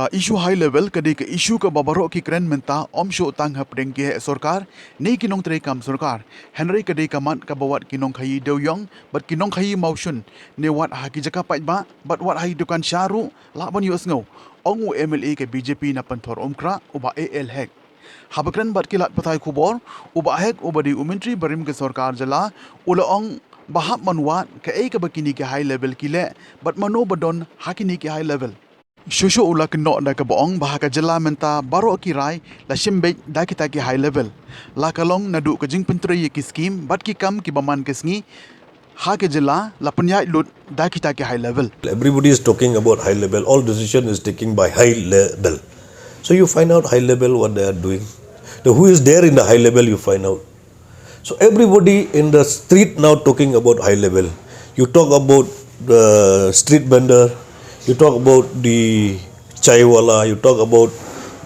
Isu high level kadei ke isu ke babarok ki kren menta om sho tang hapdeng ki sarkar nei kinong tre kam sarkar Henry kadei kamat ka bawat kinong khayi dewyong bat kinong khayi maushun ne wat ha ki jaka pai ba bat wat hai dukan syaru la ban yus ngau ongu MLA ke BJP na panthor omkra uba AL Hek habakren bat kilat patai kubor uba Hek uba di umentri barim ke sarkar jala ulaong bahap manuat ke ke bakini ke high level kile bat mano badon hakini ke high level Shushu ula keno da ka boong bahaka jela menta baro kirai la shimbe da kita ki high level la kalong nadu ka jing pentre ki scheme bat ki kam ki baman ke sngi ha ke jela la punya lut da kita ki high level. Everybody is talking about high level. All decision is taken by high level. So you find out high level what they are doing. Now who is there in the high level you find out. So everybody in the street now talking about high level. You talk about the street vendor. You talk about the chaiwala, you talk about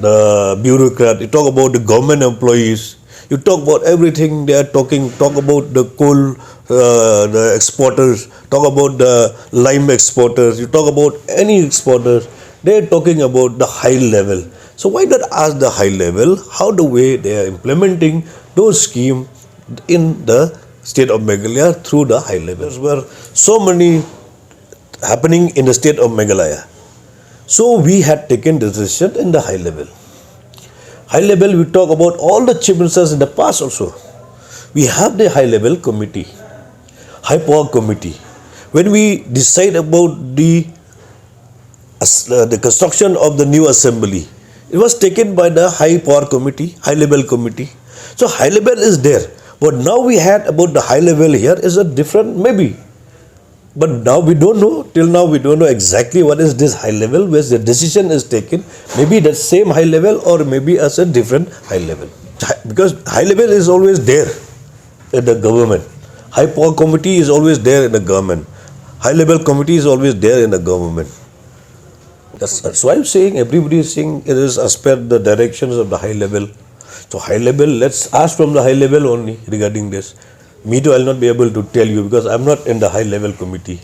the bureaucrat, you talk about the government employees, you talk about everything they are talking, talk about the coal, the exporters, talk about the lime exporters, you talk about any exporters, they are talking about the high level. So why not ask the high level how the way they are implementing those schemes in the state of Meghalaya through the high level. There were so many happening in the state of Meghalaya. So we had taken decision in the high level. High level we talk about all the chief ministers in the past also. We have the high level committee, high power committee. When we decide about the construction of the new assembly, it was taken by the high power committee, high level committee. So high level is there. But now we had about the high level here is a different maybe. But now we don't know, till now we don't know exactly what is this high level where the decision is taken. Maybe that same high level or maybe as a different high level. Because high level is always there in the government. High power committee is always there in the government. High level committee is always there in the government. That's why I'm saying everybody is saying it is as per the directions of the high level. So high level, let's ask from the high level only regarding this. Me too, I'll not be able to tell you because I'm not in the high level committee.